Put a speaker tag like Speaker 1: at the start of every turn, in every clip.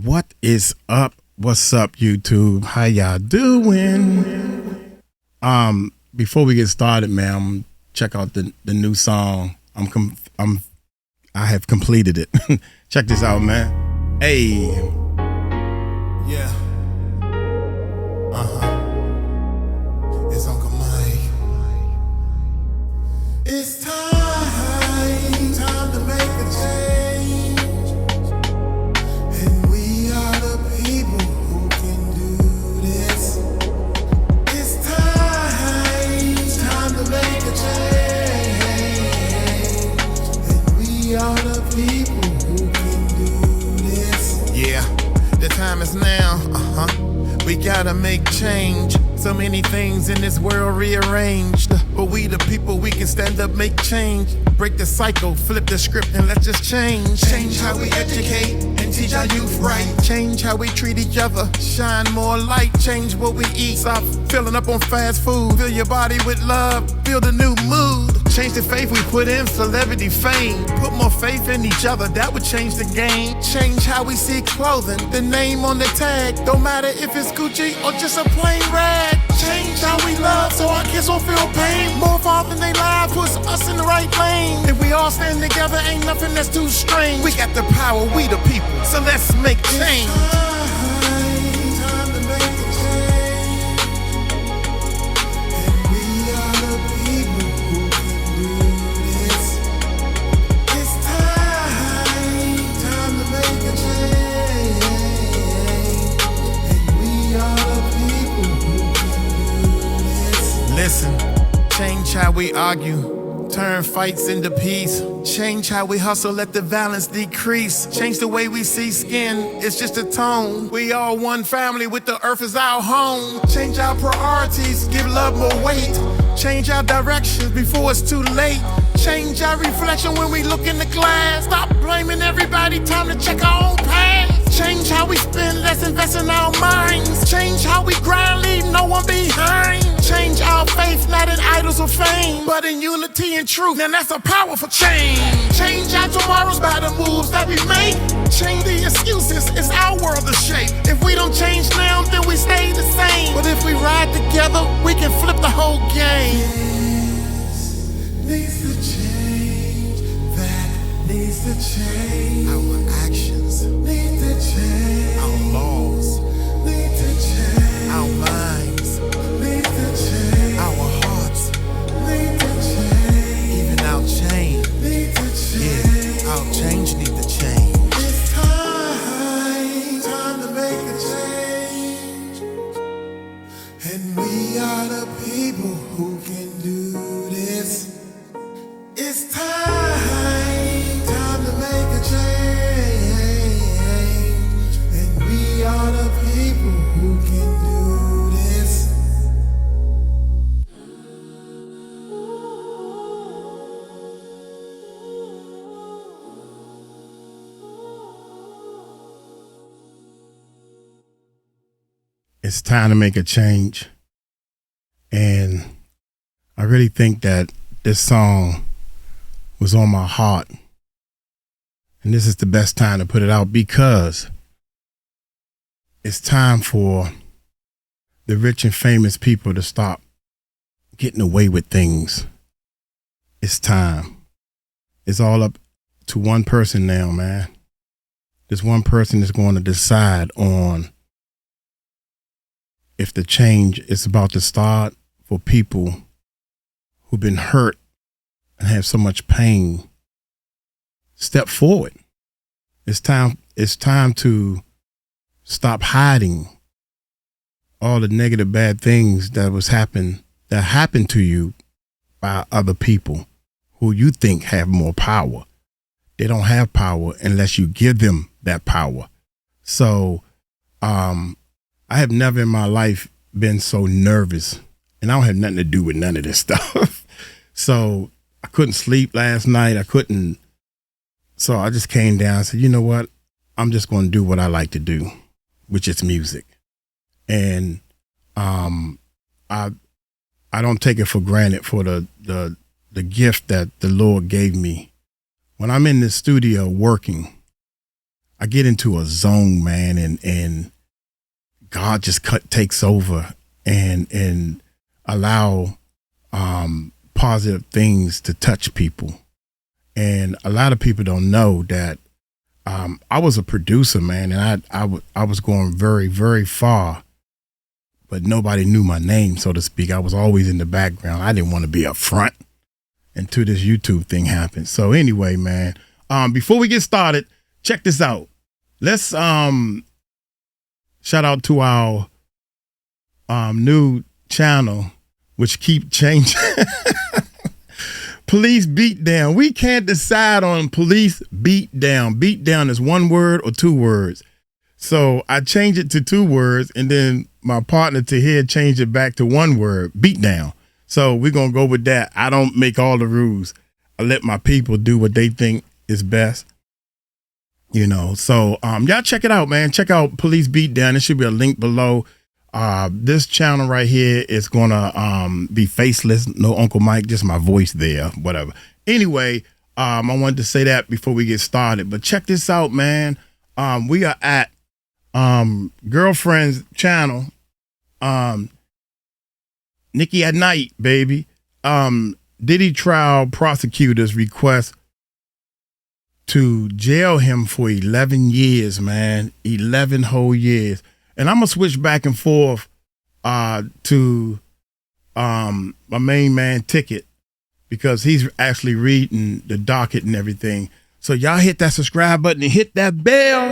Speaker 1: What is up? What's up, YouTube? How y'all doing? Before we get started, man, check out the new song. I have completed it. Check this out, man. Hey.
Speaker 2: Yeah. It's Uncle Mike. It's time to make a change. And we are the people who can do this. It's time to make a change. And we are the people who can do this. Yeah, the time is now. We gotta make change. So many things in this world rearranged, but we the people, we can stand up, make change. Break the cycle, flip the script, and let's just change. Change how we educate and teach our youth right. Change how we treat each other, shine more light. Change what we eat, stop filling up on fast food. Fill your body with love, build a new mood. Change the faith we put in celebrity fame. Put more faith in each other, that would change the game. Change how we see clothing, the name on the tag. Don't matter if it's Gucci or just a plain rag. Change how we love so our kids won't feel pain. More involved in their lives puts us in the right lane. If we all stand together, ain't nothing that's too strange. We got the power, we the people, so let's make change. Listen, change how we argue, turn fights into peace. Change how we hustle, let the violence decrease. Change the way we see skin, it's just a tone. We all one family with the earth as our home. Change our priorities, give love more weight. Change our directions before it's too late. Change our reflection when we look in the glass. Stop blaming everybody, time to check our own past. Change how we spend, let's invest in our minds. Change how we grind, leave no one behind. Change our faith, not in idols or fame, but in unity and truth. Now that's a powerful change. Change our tomorrows by the moves that we make. Change the excuses, it's our world to shape. If we don't change now, then we stay the same. But if we ride together, we can flip the whole game. This needs to change, that needs to change. Our actions need to change. Our laws need to change. Our minds need to change. Our hearts need to change. Even our change need to change. Yeah, our change need to change. It's time to make a change. And we are the people who can do this. It's time to make a change. And we are the people who can do this.
Speaker 1: It's time to make a change. And I really think that this song was on my heart. And this is the best time to put it out because it's time for the rich and famous people to stop getting away with things. It's time. It's all up to one person now, man. This one person is going to decide on if the change is about to start for people who've been hurt and have so much pain. Step forward. It's time to stop hiding all the negative, bad things that happened to you by other people who you think have more power. They don't have power unless you give them that power. So, I have never in my life been so nervous, and I don't have nothing to do with none of this stuff. So I couldn't sleep last night. So I just came down and said, you know what? I'm just going to do what I like to do, which is music. And I don't take it for granted for the gift that the Lord gave me. When I'm in the studio working, I get into a zone, man, and God just takes over and allow positive things to touch people. And a lot of people don't know that I was a producer, man, and I was going very, very far, but nobody knew my name, so to speak. I was always in the background. I didn't want to be up front until this YouTube thing happened. So anyway, man, before we get started, check this out. Let's shout out to our new channel, which keep changing. Police Beatdown. We can't decide on police beatdown. Beatdown is one word or two words. So I changed it to two words, and then my partner to here changed it back to one word, beatdown. So we're going to go with that. I don't make all the rules. I let my people do what they think is best. You know, so y'all check it out, man. Check out Police Beatdown. There should be a link below. This channel right here is gonna be faceless, no Uncle Mike, just my voice there, whatever. Anyway, I wanted to say that before we get started. But check this out, man. We are at Girlfriend's channel, Nikki at Night, baby. Diddy trial prosecutors request to jail him for 11 years, man. 11 whole years. And I'm going to switch back and forth to my main man, Ticket, because he's actually reading the docket and everything. So y'all hit that subscribe button and hit that bell.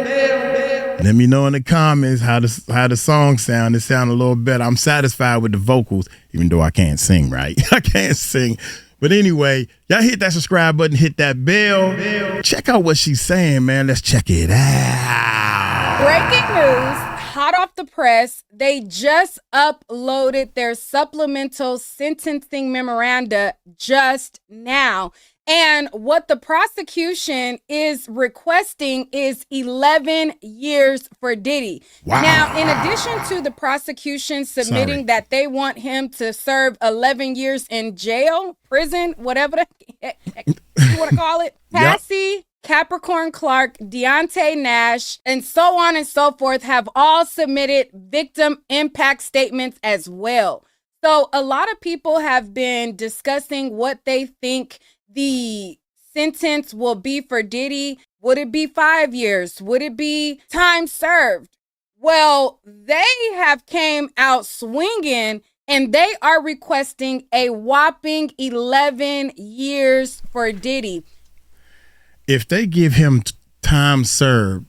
Speaker 1: Let me know in the comments how the song sound. It sound a little better. I'm satisfied with the vocals, even though I can't sing, right? I can't sing. But anyway, y'all hit that subscribe button, hit that bell. Check out what she's saying, man. Let's check it out.
Speaker 3: Breaking news. Hot off the press, they just uploaded their supplemental sentencing memoranda just now. And what the prosecution is requesting is 11 years for Diddy.
Speaker 1: Wow.
Speaker 3: Now, in addition to the prosecution submitting that they want him to serve 11 years in jail, prison, whatever you want to call it, Cassie, Capricorn Clark, Deontay Nash, and so on and so forth have all submitted victim impact statements as well. So a lot of people have been discussing what they think the sentence will be for Diddy. Would it be 5 years? Would it be time served? Well, they have came out swinging and they are requesting a whopping 11 years for Diddy.
Speaker 1: If they give him time served,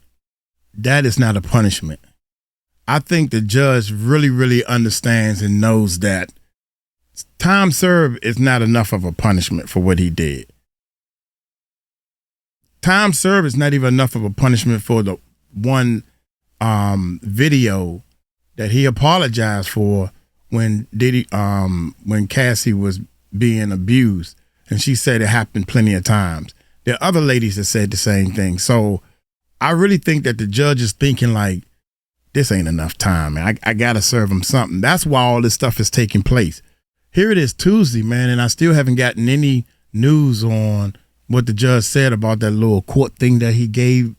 Speaker 1: that is not a punishment. I think the judge really, really understands and knows that time served is not enough of a punishment for what he did. Time served is not even enough of a punishment for the one video that he apologized for when Diddy, when Cassie was being abused, and she said it happened plenty of times. There are other ladies that said the same thing. So I really think that the judge is thinking like, this ain't enough time, man. I got to serve him something. That's why all this stuff is taking place. Here it is Tuesday, man, and I still haven't gotten any news on what the judge said about that little court thing that he gave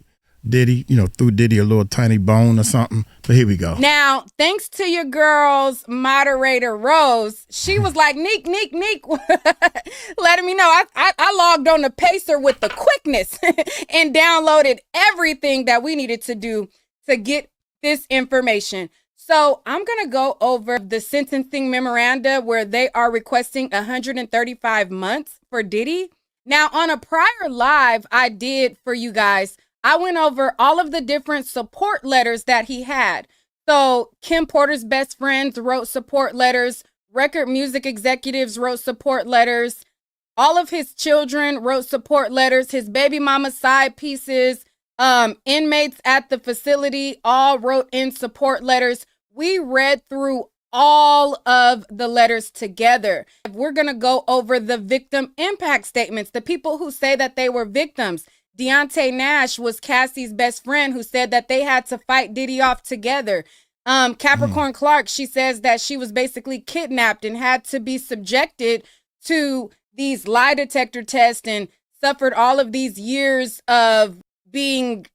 Speaker 1: Diddy, you know, threw Diddy a little tiny bone or something. But here we go.
Speaker 3: Now, thanks to your girl's moderator, Rose, she was like, Neek, letting me know. I logged on the Pacer with the quickness and downloaded everything that we needed to do to get this information. So I'm going to go over the sentencing memoranda where they are requesting 135 months for Diddy. Now, on a prior live I did for you guys, I went over all of the different support letters that he had. So Kim Porter's best friends wrote support letters. Record music executives wrote support letters. All of his children wrote support letters. His baby mama side pieces, inmates at the facility all wrote in support letters. We read through all of the letters together. We're going to go over the victim impact statements, the people who say that they were victims. Deontay Nash was Cassie's best friend who said that they had to fight Diddy off together. Capricorn Clark, she says that she was basically kidnapped and had to be subjected to these lie detector tests and suffered all of these years of being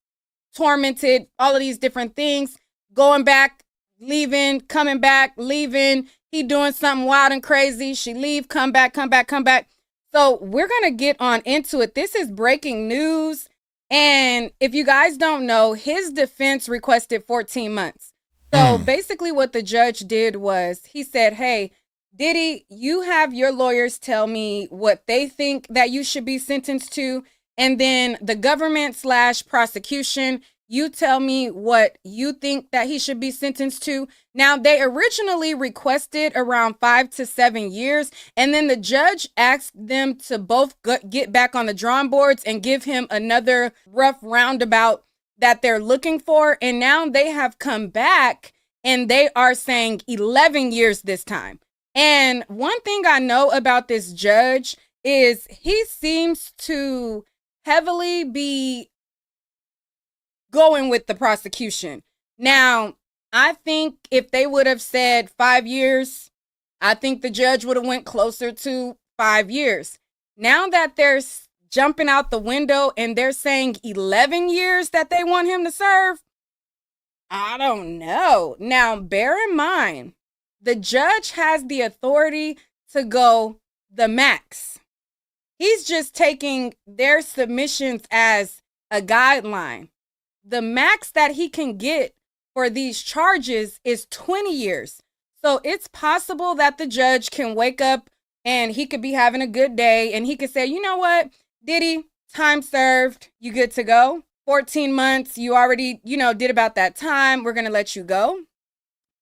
Speaker 3: tormented, all of these different things, going back, leaving, coming back, leaving. He doing something wild and crazy. She leave, come back, come back, come back. So we're going to get on into it. This is breaking news. And if you guys don't know, his defense requested 14 months. So basically what the judge did was he said, hey, Diddy, you have your lawyers tell me what they think that you should be sentenced to. And then the government / prosecution, you tell me what you think that he should be sentenced to. Now, they originally requested around 5 to 7 years. And then the judge asked them to both get back on the drawing boards and give him another rough roundabout that they're looking for. And now they have come back and they are saying 11 years this time. And one thing I know about this judge is he seems to heavily be going with the prosecution. Now, I think if they would have said 5 years, I think the judge would have went closer to 5 years. Now that they're jumping out the window and they're saying 11 years that they want him to serve, I don't know. Now, bear in mind, the judge has the authority to go the max. He's just taking their submissions as a guideline. The max that he can get for these charges is 20 years. So it's possible that the judge can wake up and he could be having a good day and he could say, you know what, Diddy, time served, you good to go. 14 months, you already, did about that time. We're going to let you go.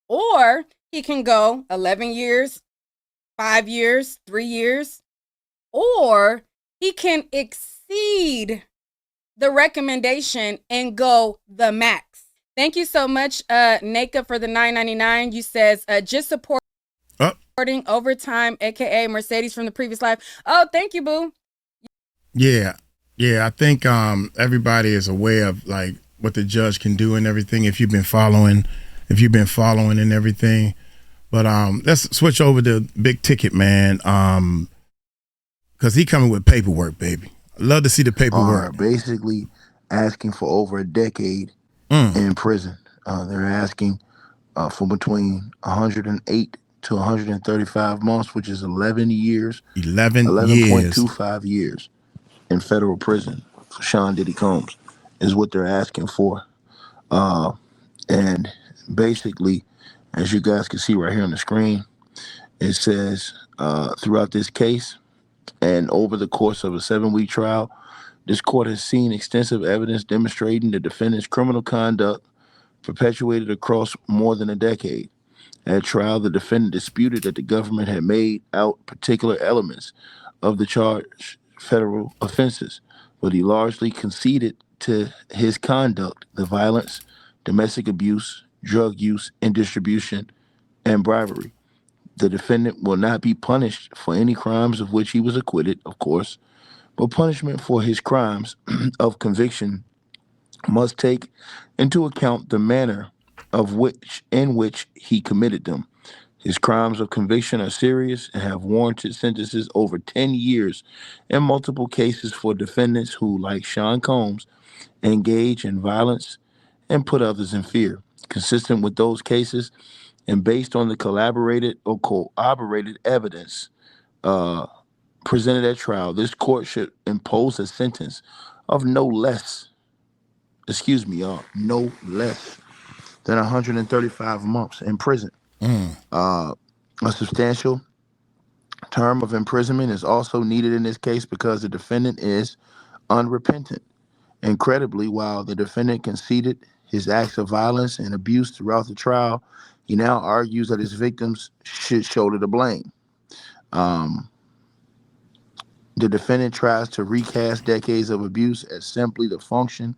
Speaker 3: Or he can go 11 years, 5 years, 3 years, or he can exceed the recommendation and go the max. Thank you so much, Naka, for the $9.99. You says just supporting overtime, aka Mercedes from the previous live. Oh, thank you, boo.
Speaker 1: Yeah, I think everybody is aware of like what the judge can do and everything if you've been following and everything. But let's switch over to big ticket, man. Because he coming with paperwork, baby. I love to see the paperwork.
Speaker 4: Basically asking for over a decade in prison. They're asking for between 108 to 135 months, which is 11 years. 11.25 years in federal prison for Sean Diddy Combs is what they're asking for. And basically, as you guys can see right here on the screen, it says throughout this case and over the course of a 7-week trial, this court has seen extensive evidence demonstrating the defendant's criminal conduct perpetuated across more than a decade. At trial, the defendant disputed that the government had made out particular elements of the charged federal offenses, but he largely conceded to his conduct, the violence, domestic abuse, drug use and distribution, and bribery. The defendant will not be punished for any crimes of which he was acquitted, of course, but punishment for his crimes of conviction must take into account the manner in which he committed them. His crimes of conviction are serious and have warranted sentences over 10 years in multiple cases for defendants who, like Sean Combs, engage in violence and put others in fear. Consistent with those cases and based on the collaborated or corroborated evidence presented at trial, this court should impose a sentence of no less than 135 months in prison. A substantial term of imprisonment is also needed in this case because the defendant is unrepentant. Incredibly, while the defendant conceded his acts of violence and abuse throughout the trial, he now argues that his victims should shoulder the blame. The defendant tries to recast decades of abuse as simply the function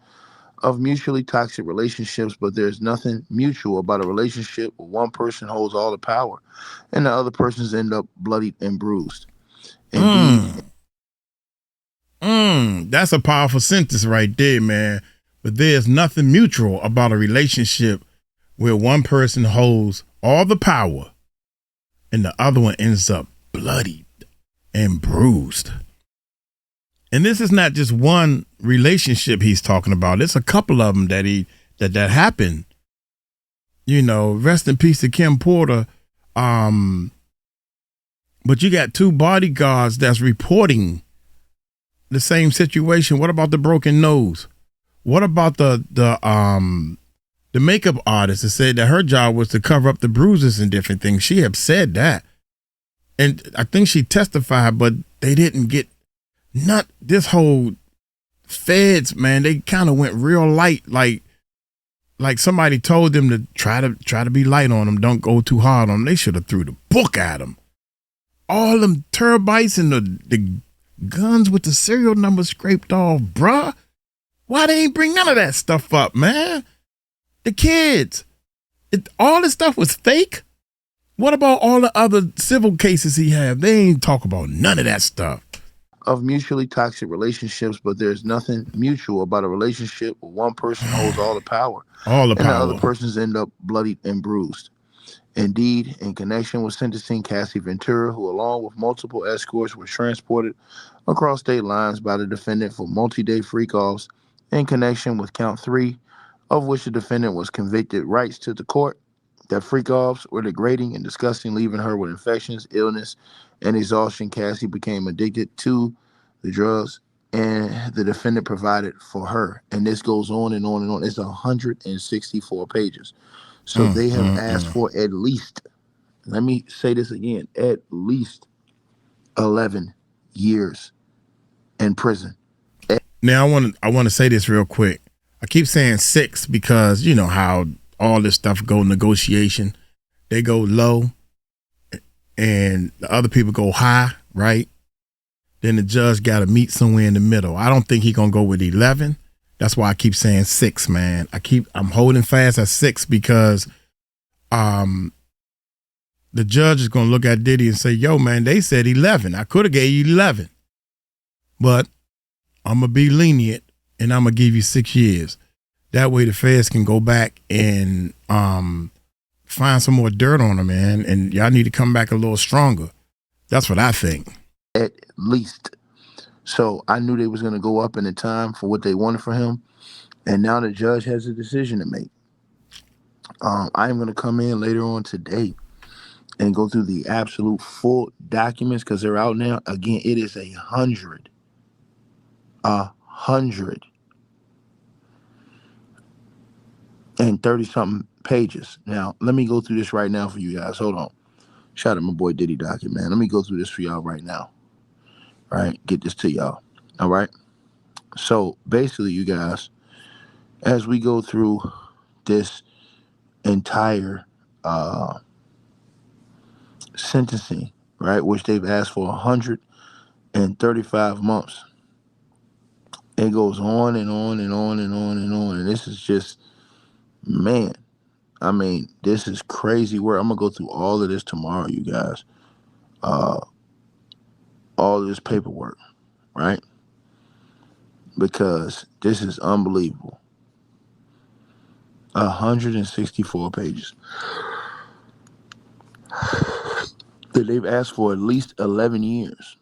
Speaker 4: of mutually toxic relationships, but there's nothing mutual about a relationship where one person holds all the power and the other persons end up bloodied and bruised. Indeed.
Speaker 1: That's a powerful sentence right there, man. But there's nothing mutual about a relationship where one person holds all the power and the other one ends up bloodied and bruised. And this is not just one relationship he's talking about. It's a couple of them that happened. You know, rest in peace to Kim Porter. But you got 2 bodyguards that's reporting the same situation. What about the broken nose? What about the makeup artist that said that her job was to cover up the bruises and different things? She had said that. And I think she testified, but they didn't get this whole feds, man, they kind of went real light, like somebody told them to try to be light on them, don't go too hard on them. They should have threw the book at them. All them terabytes and the guns with the serial numbers scraped off, bruh. Why they ain't bring none of that stuff up, man? The kids, all this stuff was fake. What about all the other civil cases he had? They ain't talk about none of that stuff.
Speaker 4: Of mutually toxic relationships, but there's nothing mutual about a relationship where one person holds all the power.
Speaker 1: All the
Speaker 4: and
Speaker 1: power.
Speaker 4: the other persons end up bloodied and bruised. Indeed, in connection with sentencing Cassie Ventura, who along with multiple escorts were transported across state lines by the defendant for multi-day freak-offs in connection with count 3, of which the defendant was convicted, writes to the court that freak-offs were degrading and disgusting, leaving her with infections, illness, and exhaustion. Cassie became addicted to the drugs and the defendant provided for her. And this goes on and on and on. It's 164 pages. So they have asked for at least, let me say this again, at least 11 years in prison.
Speaker 1: Now I want to say this real quick. I keep saying 6 because you know how all this stuff go negotiation. They go low and the other people go high, right? Then the judge got to meet somewhere in the middle. I don't think he's going to go with 11. That's why I keep saying 6, man. I'm holding fast at 6 because the judge is going to look at Diddy and say, yo, man, they said 11. I could have gave you 11. But I'm going to be lenient and I'm going to give you 6 years. That way the feds can go back and find some more dirt on him, man. And y'all need to come back a little stronger. That's what I think.
Speaker 4: At least. So I knew they was going to go up in the time for what they wanted for him. And now the judge has a decision to make. I am going to come in later on today and go through the absolute full documents because they're out now. Again, it is 100 and 30-something pages. Now, let me go through this right now for you guys. Hold on. Shout out my boy Diddy Docket, man. Let me go through this for y'all right now. All right, get this to y'all. All right. So basically, you guys, as we go through this entire sentencing, right, which they've asked for 135 months, it goes on and on and on and on and on. And this is just, man, I mean, this is crazy work. I'm going to go through all of this tomorrow, you guys. All of this paperwork, right? Because this is unbelievable. 164 pages. That they've asked for at least 11 years.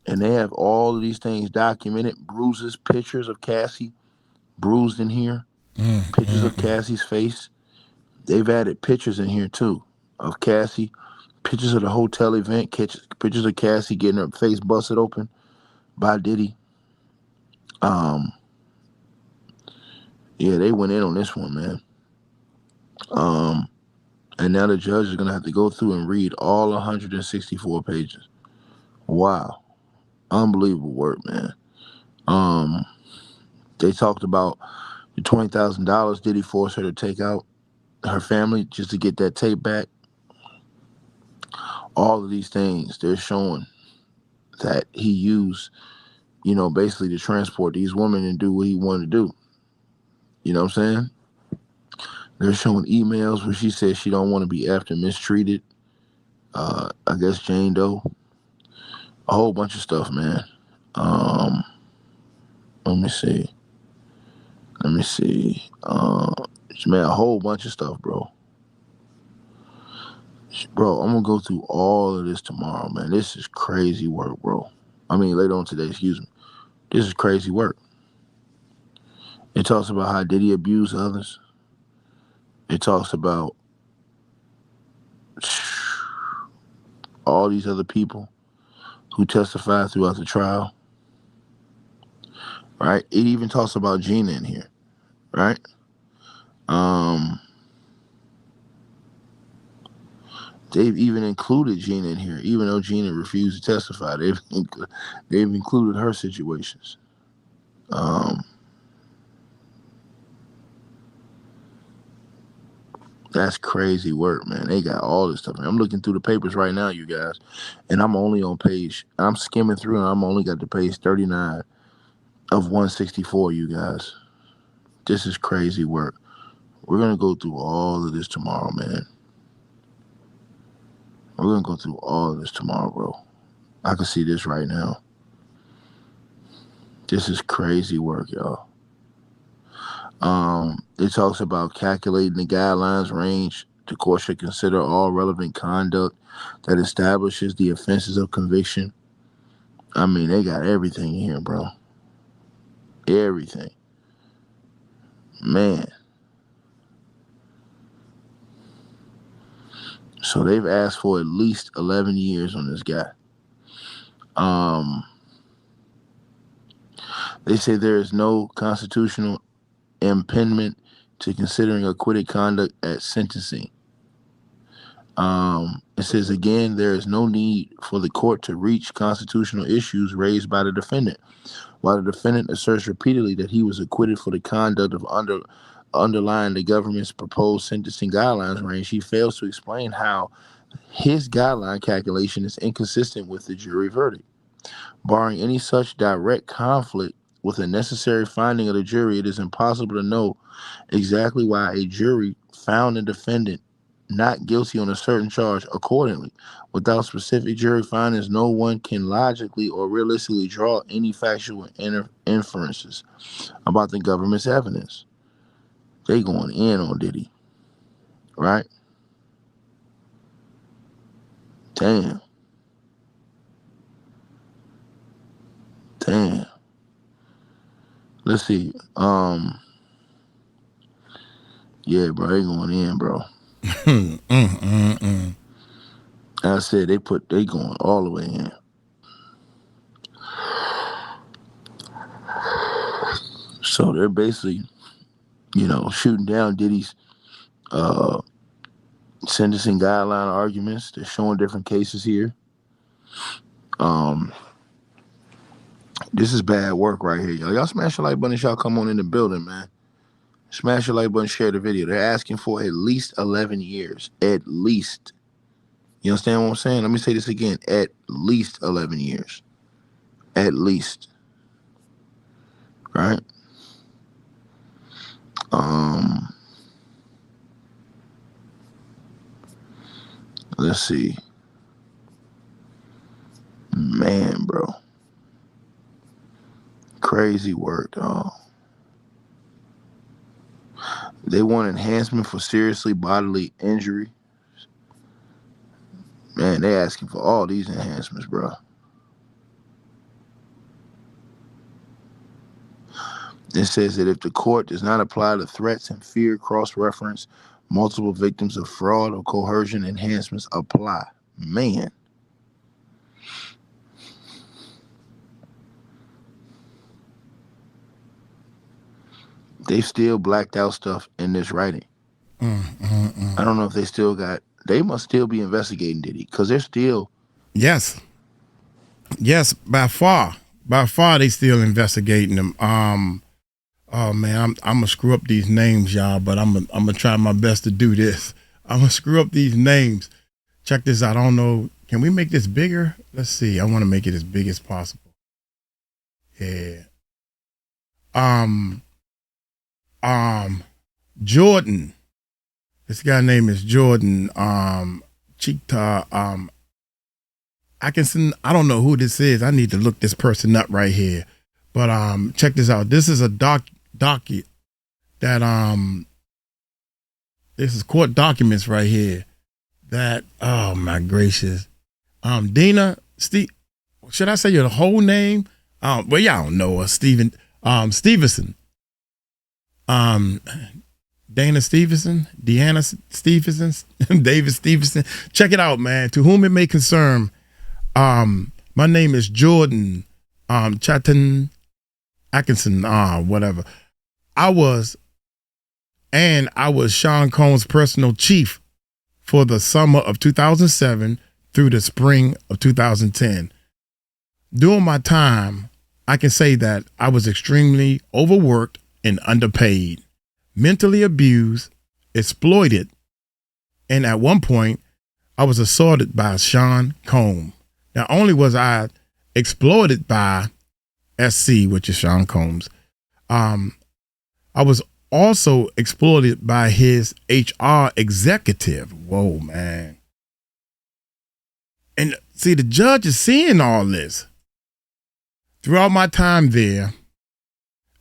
Speaker 4: And they have all of these things documented. Bruises, pictures of Cassie bruised in here. Pictures of Cassie's face. They've added pictures in here too of Cassie. Pictures of the hotel event. Pictures of Cassie getting her face busted open by Diddy. Yeah, they went in on this one, man. And now the judge is gonna have to go through and read all 164 pages. Wow. Unbelievable work, man. They talked about the $20,000 Diddy forced her to take out her family just to get that tape back. All of these things, they're showing that he used, you know, basically to transport these women and do what he wanted to do. You know what I'm saying? They're showing emails where she says she don't want to be after mistreated. I guess Jane Doe. A whole bunch of stuff, man. Let me see. Man, a whole bunch of stuff, bro. Bro, I'm gonna go through all of this tomorrow, man. This is crazy work, bro. I mean, later on today, excuse me. This is crazy work. It talks about how Diddy abused others. It talks about all these other people who testified throughout the trial, right? It even talks about Gina in here, right? They've even included Gina in here, even though Gina refused to testify. They've included her situations. That's crazy work, man. They got all this stuff. I'm looking through the papers right now, you guys, and I'm only on I'm skimming through, and I'm only got to page 39 of 164, you guys. This is crazy work. We're going to go through all of this tomorrow, man. We're going to go through all of this tomorrow, bro. I can see this right now. This is crazy work, y'all. It talks about calculating the guidelines range. The court should consider all relevant conduct that establishes the offenses of conviction. I mean, they got everything here, bro. Everything. Man. So they've asked for at least 11 years on this guy. They say there is no constitutional impediment to considering acquitted conduct at sentencing. It says, again, there is no need for the court to reach constitutional issues raised by the defendant. While the defendant asserts repeatedly that he was acquitted for the conduct of underlying the government's proposed sentencing guidelines range, he fails to explain how his guideline calculation is inconsistent with the jury verdict. Barring any such direct conflict with a necessary finding of the jury, it is impossible to know exactly why a jury found the defendant not guilty on a certain charge accordingly. Without specific jury findings, no one can logically or realistically draw any factual inferences about the government's evidence. They going in on Diddy, right? Damn. Let's see. Yeah, bro, they going in, bro. I said they going all the way in. So they're basically, shooting down Diddy's sentencing guideline arguments. They're showing different cases here. This is bad work right here, y'all. Y'all smash the like button if y'all come on in the building, man. Smash the like button, share the video. They're asking for at least 11 years. At least. You understand what I'm saying? Let me say this again. At least 11 years. At least. Right? Let's see. Man, bro. Crazy work, dog. They want enhancement for seriously bodily injury. Man, they asking for all these enhancements, bro. It says that if the court does not apply the threats and fear cross-reference, multiple victims of fraud or coercion enhancements apply. Man. They still blacked out stuff in this writing. I don't know if they must still be investigating Diddy, because they're still.
Speaker 1: Yes, by far they still investigating them. Oh man, I'm gonna screw up these names, y'all, but I'm gonna try my best to do this. I'm gonna screw up these names. Check this out. I don't know. Can we make this bigger? Let's see. I want to make it as big as possible. Yeah. Jordan. This guy name is Jordan. Chita. I don't know who this is. I need to look this person up right here. But check this out. This is a docket that this is court documents right here. That, oh my gracious. Dina, Steve, should I say your whole name? Well, y'all don't know her, Stevenson. Dana Stevenson, Deanna Stevenson, David Stevenson. Check it out, man. To whom it may concern, my name is Jordan Chatton Atkinson, whatever. I was Sean Combs' personal chief for the summer of 2007 through the spring of 2010. During my time, I can say that I was extremely overworked and underpaid, mentally abused, exploited, and at one point, I was assaulted by Sean Combs. Not only was I exploited by SC, which is Sean Combs, I was also exploited by his HR executive. Whoa, man. And see, the judge is seeing all this. Throughout my time there,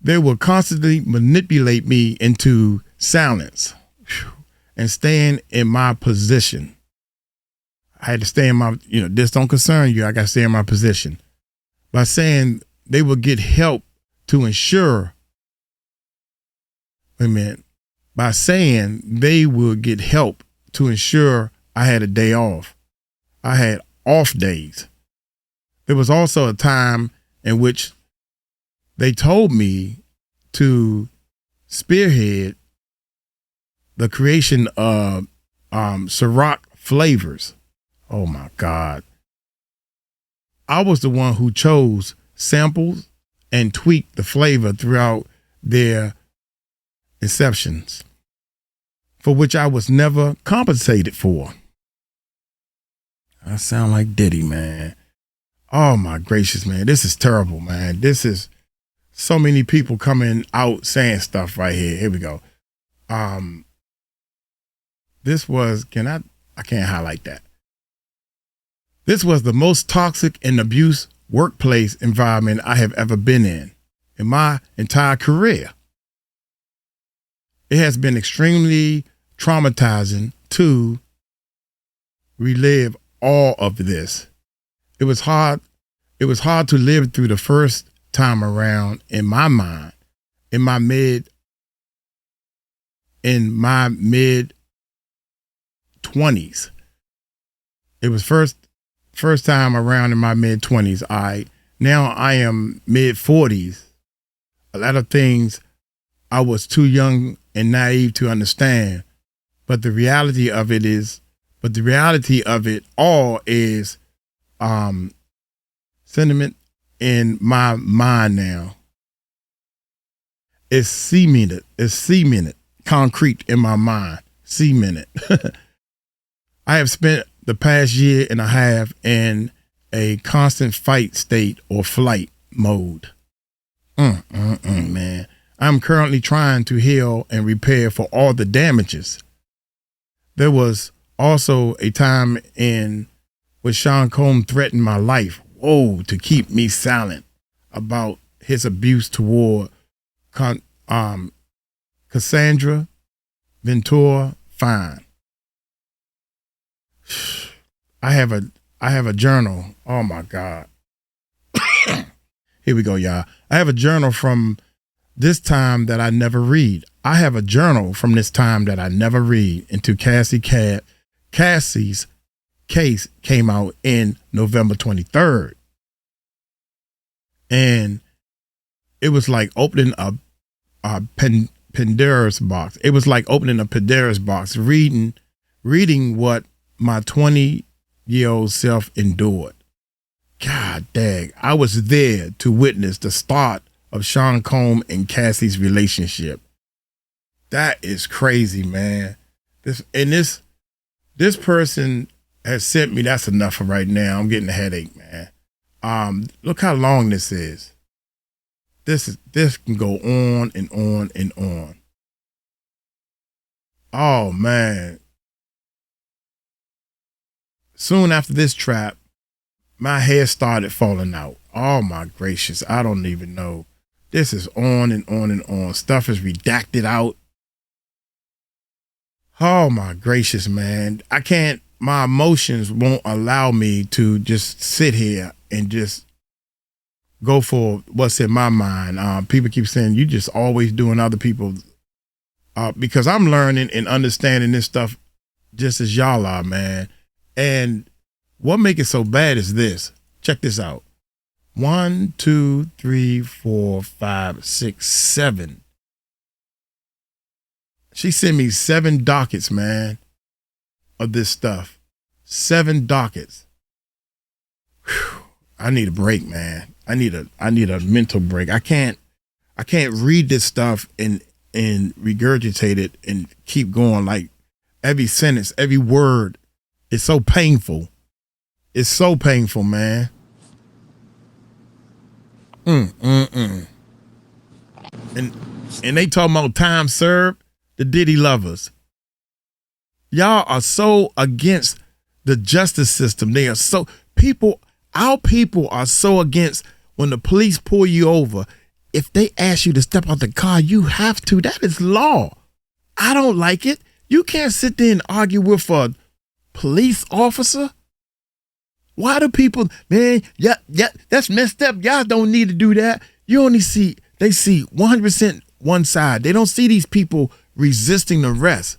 Speaker 1: they would constantly manipulate me into silence and staying in my position. I had to stay in my, this don't concern you. I got to stay in my position. By saying they would get help to ensure, by saying they would get help to ensure I had a day off. I had off days. There was also a time in which they told me to spearhead the creation of Ciroc flavors. Oh my God. I was the one who chose samples and tweaked the flavor throughout their inceptions, for which I was never compensated for. I sound like Diddy, man. Oh my gracious, man. This is terrible, man. This is so many people coming out saying stuff right here. Here we go. This was, I can't highlight that. This was the most toxic and abuse workplace environment I have ever been in my entire career. It has been extremely traumatizing to relive all of this. It was hard to live through the first time around in my mind, in my mid 20s. It was first time around in my mid 20s. Now I am mid 40s. A lot of things I was too young and naive to understand, but the reality of it all is sentiment in my mind now. It's cemented, concrete in my mind, cemented. I have spent the past year and a half in a constant fight state or flight mode. Man. I'm currently trying to heal and repair for all the damages. There was also a time in which Sean Combs threatened my life, to keep me silent about his abuse toward Cassandra Ventura Fine. I have a journal. Oh my God. Here we go, y'all. I have a journal from this time that I never read. I have a journal from this time that I never read into Cassie's case came out in November 23rd. And it was like opening a Pandora's box. It was like opening a Pandora's box, reading what my 20-year-old self endured. God dang, I was there to witness the start of Sean Combs and Cassie's relationship. That is crazy, man. This person has sent me, that's enough for right now. I'm getting a headache, man. Look how long this is. This can go on and on and on. Oh man. Soon after this trap, my hair started falling out. Oh my gracious, I don't even know. This is on and on and on. Stuff is redacted out. Oh my gracious, man. My emotions won't allow me to just sit here and just go for what's in my mind. People keep saying you just always doing other people, because I'm learning and understanding this stuff just as y'all are, man. And what make it so bad is this. Check this out. 1, 2, 3, 4, 5, 6, 7. She sent me 7 dockets, man, of this stuff. 7 dockets. Whew. I need a break, man. I need a mental break. I can't read this stuff and regurgitate it and keep going. Like every sentence, every word is so painful. It's so painful, man. And they talking about time served, the Diddy lovers. Y'all are so against the justice system. They are so our people are so against when the police pull you over. If they ask you to step out the car, you have to. That is law. I don't like it. You can't sit there and argue with a police officer. Why do people, man, yeah, that's messed up. Y'all don't need to do that. They see 100% one side. They don't see these people resisting arrest.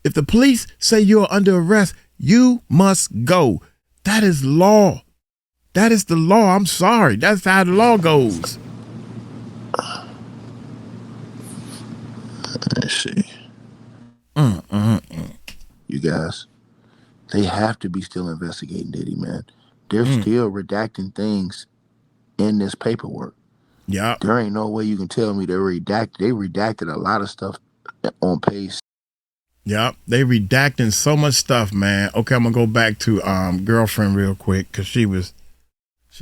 Speaker 1: If the police say you're under arrest, you must go. That is law. That is the law. I'm sorry. That's how the law goes.
Speaker 4: Let's see. You guys, they have to be still investigating Diddy, man. They're still redacting things in this paperwork.
Speaker 1: Yeah.
Speaker 4: There ain't no way you can tell me they redacted a lot of stuff on page.
Speaker 1: Yep, they redacting so much stuff, man. Okay, I'm gonna go back to girlfriend real quick because she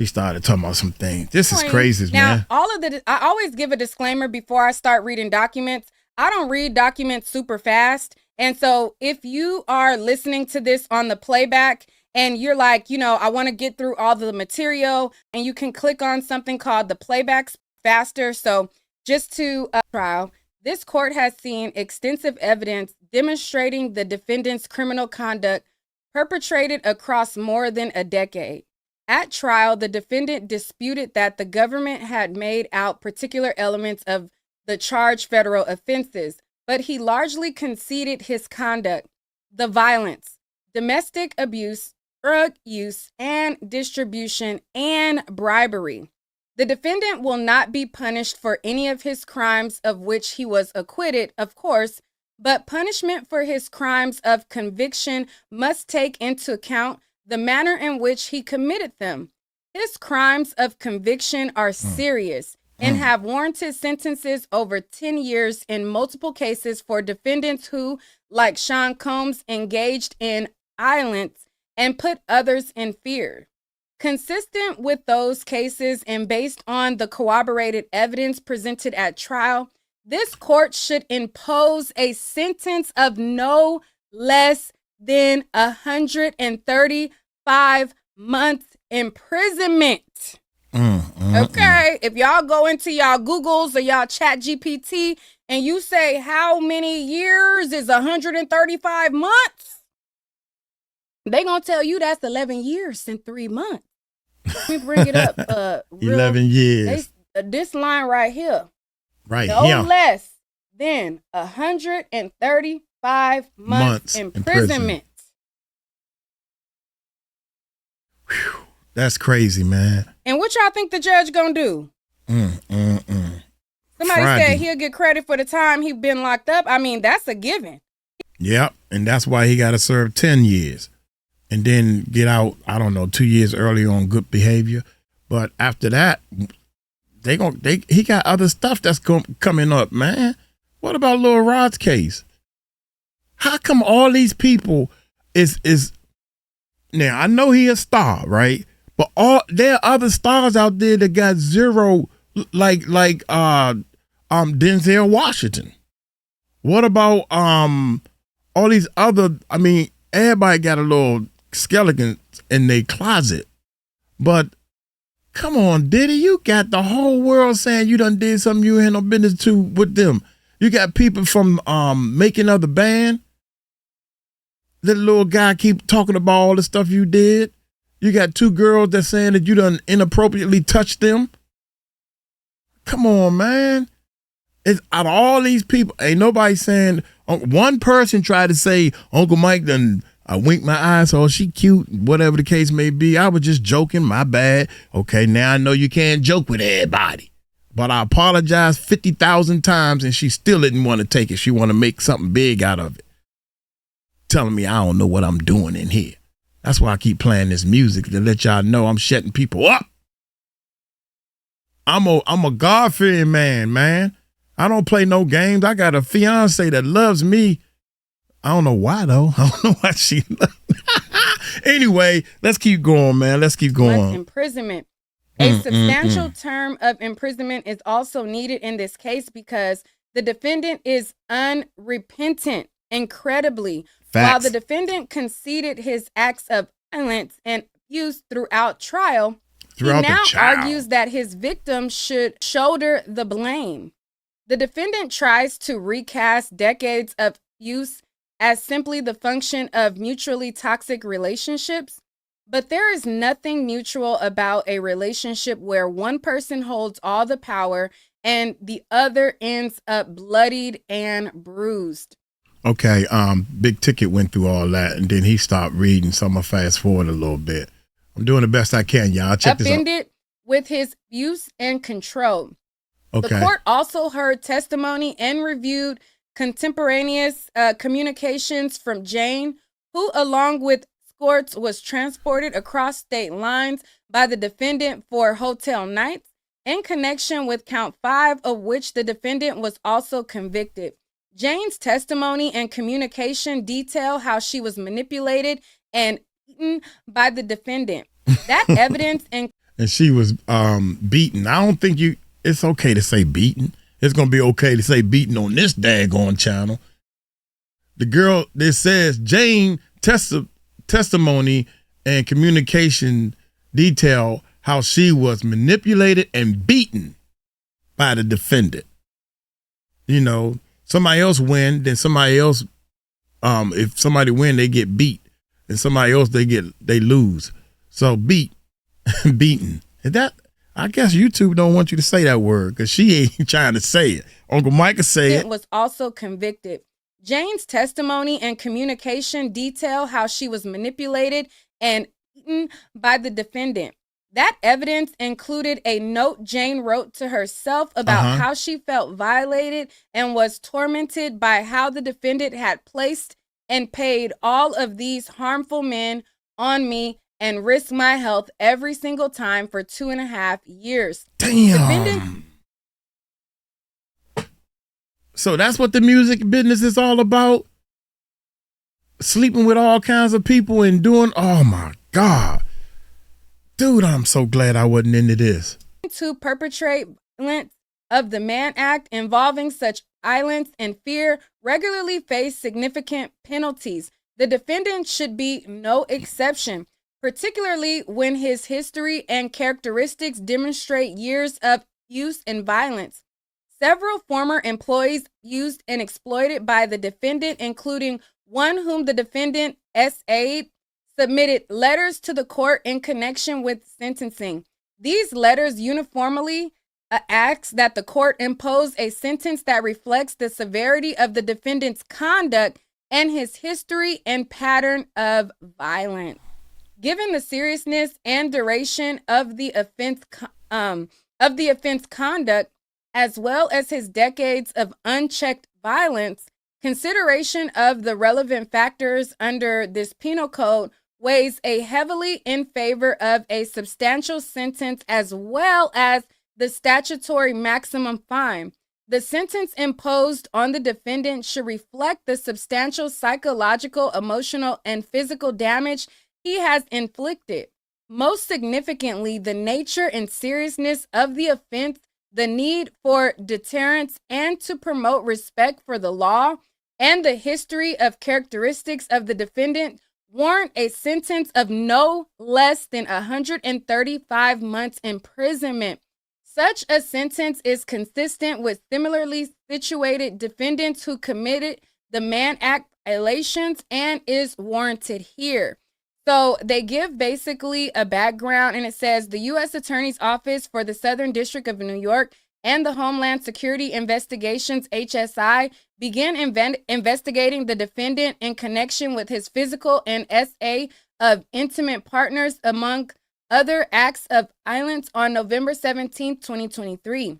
Speaker 1: started talking about some things. This is crazy, man.
Speaker 3: Now, I always give a disclaimer before I start reading documents. I don't read documents super fast, and so if you are listening to this on the playback and you're like, I want to get through all the material, and you can click on something called the playback faster. So just to trial. This court has seen extensive evidence demonstrating the defendant's criminal conduct perpetrated across more than a decade. At trial, the defendant disputed that the government had made out particular elements of the charged federal offenses, but he largely conceded his conduct, the violence, domestic abuse, drug use and distribution, and bribery. The defendant will not be punished for any of his crimes of which he was acquitted, of course, but punishment for his crimes of conviction must take into account the manner in which he committed them. His crimes of conviction are serious and have warranted sentences over 10 years in multiple cases for defendants who, like Sean Combs, engaged in violence and put others in fear. Consistent with those cases and based on the corroborated evidence presented at trial, this court should impose a sentence of no less than 135 months imprisonment. Okay, if y'all go into y'all Googles or y'all Chat GPT and you say how many years is 135 months, they gonna tell you that's 11 years and 3 months. Let me bring it up.
Speaker 1: 11 years.
Speaker 3: This line right here.
Speaker 1: Right
Speaker 3: no
Speaker 1: here.
Speaker 3: No less than 135 months imprisonment.
Speaker 1: Whew. That's crazy, man.
Speaker 3: And what y'all think the judge gonna do? Somebody said he'll get credit for the time he been locked up. I mean, that's a given.
Speaker 1: Yep, and that's why he got to serve 10 years. And then get out, 2 years early on good behavior. But after that, he got other stuff that's coming up, man. What about Lil Rod's case? How come all these people is now I know he a star, right? But there are other stars out there that got zero, like Denzel Washington. What about all these other? Everybody got a little skeleton in their closet, but come on, Diddy, you got the whole world saying you done did something you had no business to with them. You got people from Making of the Band. That little guy keep talking about all the stuff you did. You got two girls that's saying that you done inappropriately touched them. Come on, man. It's, out of all these people, ain't nobody saying. One person tried to say Uncle Mike done winked my eyes, oh, she cute, whatever the case may be. I was just joking, my bad. Okay, now I know you can't joke with everybody. But I apologized 50,000 times and she still didn't want to take it. She want to make something big out of it. Telling me I don't know what I'm doing in here. That's why I keep playing this music, to let y'all know I'm shutting people up. I'm a God-fearing man. I don't play no games. I got a fiance that loves me. I don't know why, though. I don't know why she loves me. Anyway, let's keep going, man. Let's keep going.
Speaker 3: Imprisonment. A substantial term of imprisonment is also needed in this case because the defendant is unrepentant, incredibly.
Speaker 1: Facts.
Speaker 3: While the defendant conceded his acts of violence and abuse throughout trial, he now argues that his victim should shoulder the blame. The defendant tries to recast decades of abuse as simply the function of mutually toxic relationships, but there is nothing mutual about a relationship where one person holds all the power and the other ends up bloodied and bruised.
Speaker 1: Okay, Big Ticket went through all that, and then he stopped reading, so I'm going to fast forward a little bit. I'm doing the best I can, y'all. Check this out.
Speaker 3: Offended with his abuse and control.
Speaker 1: Okay.
Speaker 3: The court also heard testimony and reviewed contemporaneous communications from Jane, who, along with Scorts, was transported across state lines by the defendant for hotel nights in connection with count 5, of which the defendant was also convicted. Jane's testimony and communication detail how she was manipulated and eaten by the defendant. That evidence and
Speaker 1: she was beaten. I don't think it's okay to say beaten. It's going to be okay to say beaten on this daggone channel. The girl that says Jane testimony and communication detail how she was manipulated and beaten by the defendant. You know, somebody else win, then somebody else, if somebody win, they get beat. And somebody else, they lose. So beaten. And that, I guess YouTube don't want you to say that word because she ain't trying to say it. Uncle Micah say it.
Speaker 3: Was also convicted. Jane's testimony and communication detail how she was manipulated and eaten by the defendant. That evidence included a note Jane wrote to herself about how she felt violated and was tormented by how the defendant had placed and paid all of these harmful men on me and risked my health every single time for 2.5 years.
Speaker 1: Damn. So that's what the music business is all about? Sleeping with all kinds of people and doing, oh my God. Dude, I'm so glad I wasn't into this.
Speaker 3: To perpetrate violence of the Mann Act involving such violence and fear regularly face significant penalties. The defendant should be no exception, particularly when his history and characteristics demonstrate years of abuse and violence. Several former employees used and exploited by the defendant, including one whom the defendant SA'd, submitted letters to the court in connection with sentencing. These letters uniformly ask that the court impose a sentence that reflects the severity of the defendant's conduct and his history and pattern of violence. Given the seriousness and duration of the offense conduct, as well as his decades of unchecked violence, consideration of the relevant factors under this penal code weighs heavily in favor of a substantial sentence as well as the statutory maximum fine. The sentence imposed on the defendant should reflect the substantial psychological, emotional, and physical damage he has inflicted. Most significantly, the nature and seriousness of the offense, the need for deterrence and to promote respect for the law, and the history of characteristics of the defendant warrant a sentence of no less than 135 months imprisonment. Such a sentence is consistent with similarly situated defendants who committed the Mann Act violations and is warranted here. So they give basically a background, and it says the U.S. Attorney's Office for the Southern District of New York and the Homeland Security Investigations, HSI, began investigating the defendant in connection with his physical and SA of intimate partners, among other acts of violence, on November 17, 2023.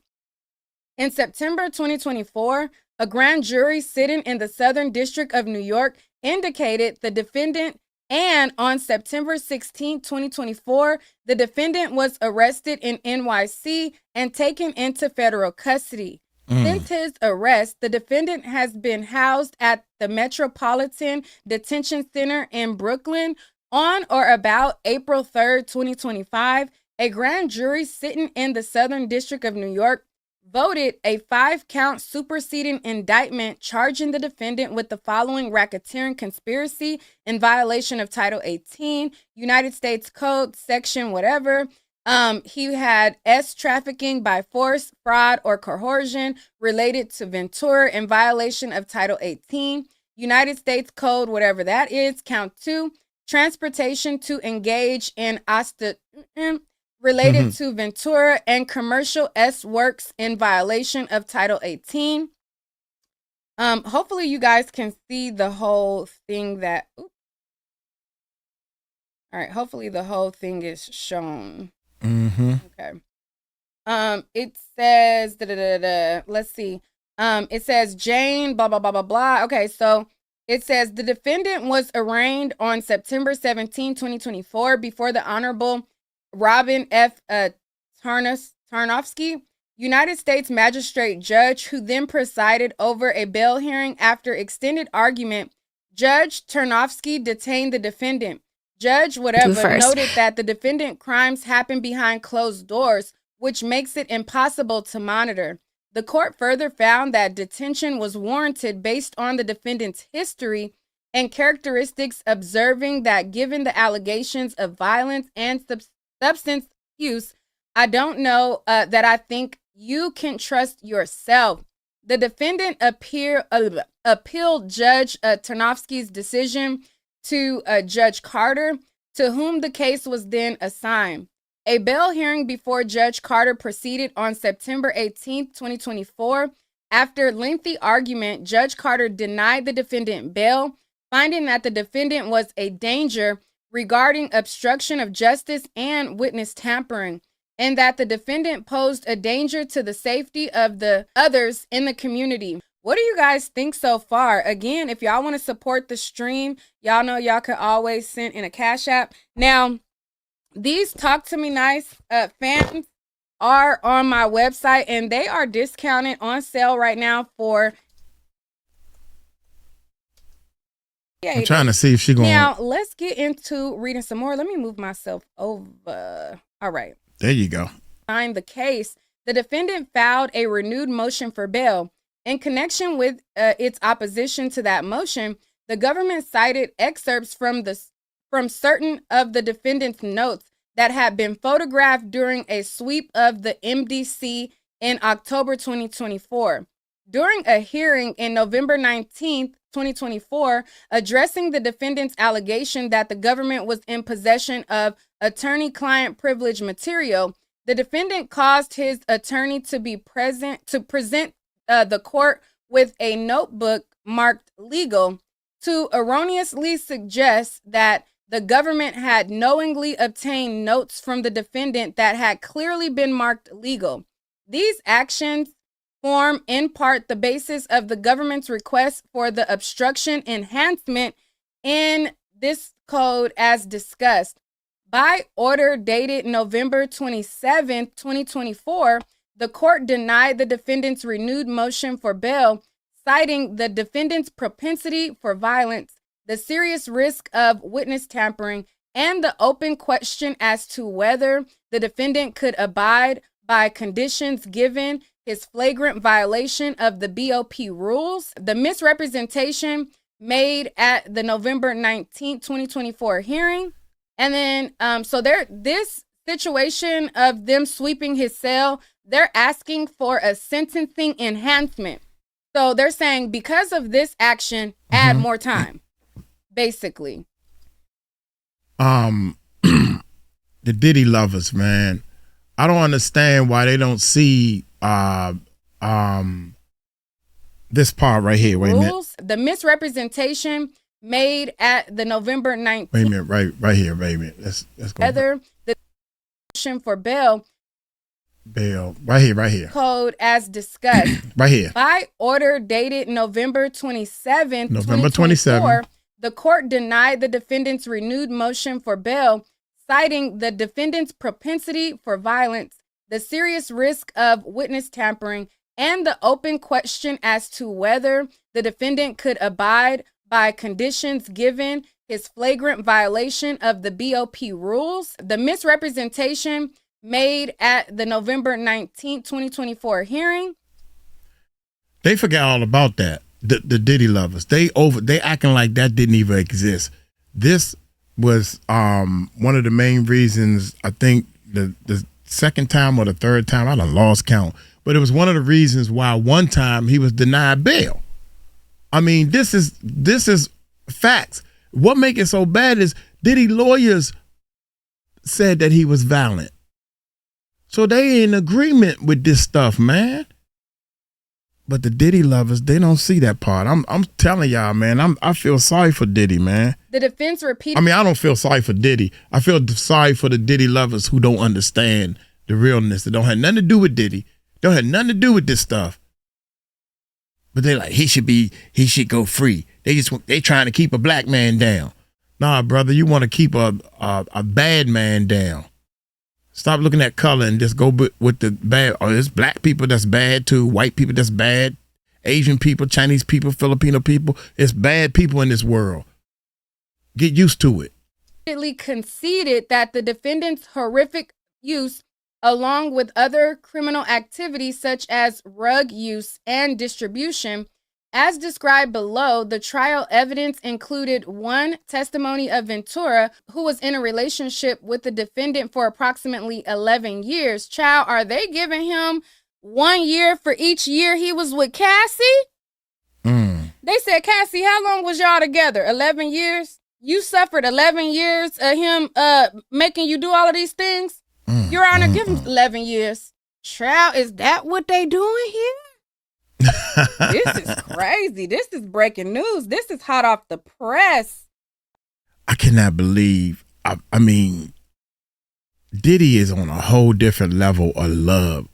Speaker 3: In September 2024, a grand jury sitting in the Southern District of New York indicated the defendant, and on September 16, 2024, the defendant was arrested in NYC and taken into federal custody. Since his arrest, the defendant has been housed at the Metropolitan Detention Center in Brooklyn. On or about April 3rd, 2025, a grand jury sitting in the Southern District of New York voted a 5-count superseding indictment charging the defendant with the following racketeering conspiracy in violation of Title 18, United States Code, section whatever. He had trafficking by force, fraud, or coercion related to Ventura in violation of Title 18, United States Code, whatever that is, count 2, transportation to engage in related to Ventura and commercial works in violation of Title 18. Hopefully you guys can see the whole thing all right, hopefully the whole thing is shown. Okay. It says, let's see. It says Jane, blah, blah, blah, blah, blah. Okay, so it says the defendant was arraigned on September 17, 2024 before the Honorable Robin F. Tarnofsky, United States magistrate judge, who then presided over a bail hearing. After extended argument, Judge Tarnofsky detained the defendant. Judge noted that the defendant crimes happened behind closed doors, which makes it impossible to monitor. The court further found that detention was warranted based on the defendant's history and characteristics, observing that given the allegations of violence and substance use, I don't know that I think you can trust yourself. The defendant appealed Judge Tarnofsky's decision to Judge Carter, to whom the case was then assigned. A bail hearing before Judge Carter proceeded on September 18, 2024. After lengthy argument, Judge Carter denied the defendant bail, finding that the defendant was a danger regarding obstruction of justice and witness tampering, and that the defendant posed a danger to the safety of the others in the community. What do you guys think so far? Again, if y'all want to support the stream, y'all know y'all can always send in a Cash App. Now, these Talk to Me Nice fans are on my website, and they are discounted on sale right now for...
Speaker 1: I'm trying to see if she's going...
Speaker 3: Now, let's get into reading some more. Let me move myself over. All right.
Speaker 1: There you go.
Speaker 3: Find the case. The defendant filed a renewed motion for bail. In connection with its opposition to that motion, the government cited excerpts from certain of the defendant's notes that had been photographed during a sweep of the MDC in October 2024. During a hearing in November 19th, 2024, addressing the defendant's allegation that the government was in possession of attorney-client privilege material, the defendant caused his attorney to present the court with a notebook marked legal to erroneously suggest that the government had knowingly obtained notes from the defendant that had clearly been marked legal. These actions form in part the basis of the government's request for the obstruction enhancement in this code as discussed. By order dated November 27, 2024, the court denied the defendant's renewed motion for bail, citing the defendant's propensity for violence, the serious risk of witness tampering, and the open question as to whether the defendant could abide by conditions given his flagrant violation of the BOP rules. The misrepresentation made at the November 19, 2024 hearing. And then, this situation of them sweeping his cell, they're asking for a sentencing enhancement. So they're saying because of this action, add more time, basically.
Speaker 1: The Diddy lovers, man. I don't understand why they don't see this part right here. Wait a minute.
Speaker 3: The misrepresentation made at the November 19th.
Speaker 1: Wait a minute, right here. Wait a minute. Let's go.
Speaker 3: Whether the motion for bail
Speaker 1: right here.
Speaker 3: Code as discussed.
Speaker 1: Right here.
Speaker 3: By order dated November 27th,
Speaker 1: November 27th.
Speaker 3: The court denied the defendant's renewed motion for bail, citing the defendant's propensity for violence, the serious risk of witness tampering, and the open question as to whether the defendant could abide by conditions given his flagrant violation of the BOP rules. The misrepresentation made at the November 19th, 2024 hearing.
Speaker 1: They forgot all about that. The Diddy lovers. They acting like that didn't even exist. This was one of the main reasons. I think the second time or the third time, I done lost count, but it was one of the reasons why one time he was denied bail. I mean, this is facts. What makes it so bad is Diddy lawyers said that he was violent, so they in agreement with this stuff, man. But the Diddy lovers, they don't see that part. I'm telling y'all, man. I feel sorry for Diddy, man.
Speaker 3: The defense repeated.
Speaker 1: I mean, I don't feel sorry for Diddy. I feel sorry for the Diddy lovers who don't understand the realness. That don't have nothing to do with Diddy. Don't have nothing to do with this stuff. But they like he should go free. They trying to keep a black man down. Nah, brother, you want to keep a bad man down. Stop looking at color and just go with the bad. Oh, there's black people that's bad too. White people that's bad. Asian people, Chinese people, Filipino people. It's bad people in this world. Get used to it.
Speaker 3: Conceded that the defendant's horrific use, along with other criminal activities such as drug use and distribution, as described below, the trial evidence included one testimony of Ventura, who was in a relationship with the defendant for approximately 11 years. Child, are they giving him 1 year for each year he was with Cassie? They said, Cassie, how long was y'all together? 11 years? You suffered 11 years of him making you do all of these things? Your Honor, give him 11 years. Child, is that what they doing here? This is crazy. This is breaking news. This is hot off the press.
Speaker 1: I cannot believe. I mean, Diddy is on a whole different level of love,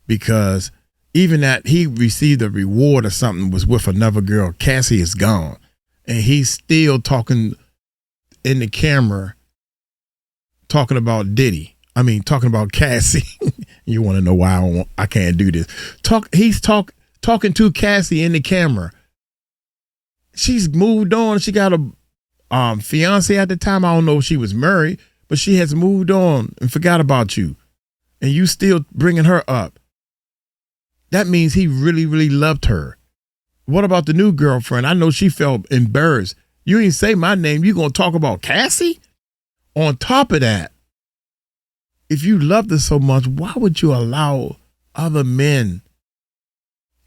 Speaker 1: because even that he received a reward or something was with another girl. Cassie is gone, and he's still talking in the camera, talking about Diddy. I mean, talking about Cassie. You want to know why I can't do this? He's talking to Cassie in the camera. She's moved on. She got a fiance at the time. I don't know if she was married, but she has moved on and forgot about you, and you still bringing her up. That means he really, really loved her. What about the new girlfriend? I know she felt embarrassed. You ain't say my name. You gonna talk about Cassie? On top of that, if you loved her so much, why would you allow other men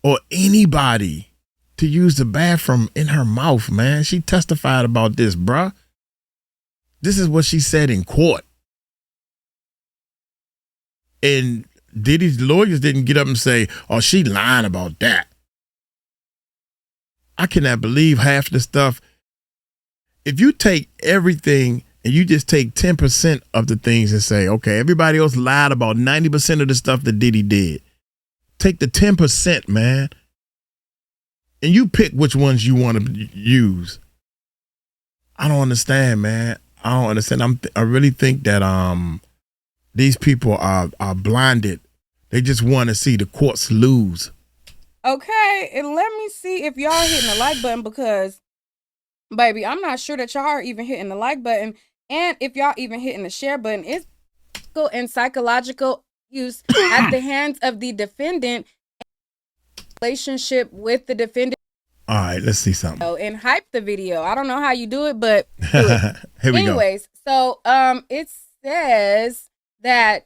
Speaker 1: or anybody to use the bathroom in her mouth, man? She testified about this, bruh. This is what she said in court. And Diddy's lawyers didn't get up and say, oh, she lying about that. I cannot believe half the stuff. If you take everything and you just take 10% of the things and say, okay, everybody else lied about 90% of the stuff that Diddy did. Take the 10%, man. And you pick which ones you want to use. I don't understand, man. I don't understand. I really think that these people are blinded. They just want to see the courts lose.
Speaker 3: Okay, and let me see if y'all hitting the like button, because, baby, I'm not sure that y'all are even hitting the like button. And if y'all even hitting the share button, it's physical and psychological use at the hands of the defendant, relationship with the defendant.
Speaker 1: All right, let's see something.
Speaker 3: And hype the video. I don't know how you do it, but do it.
Speaker 1: Here we
Speaker 3: Anyways, so it says that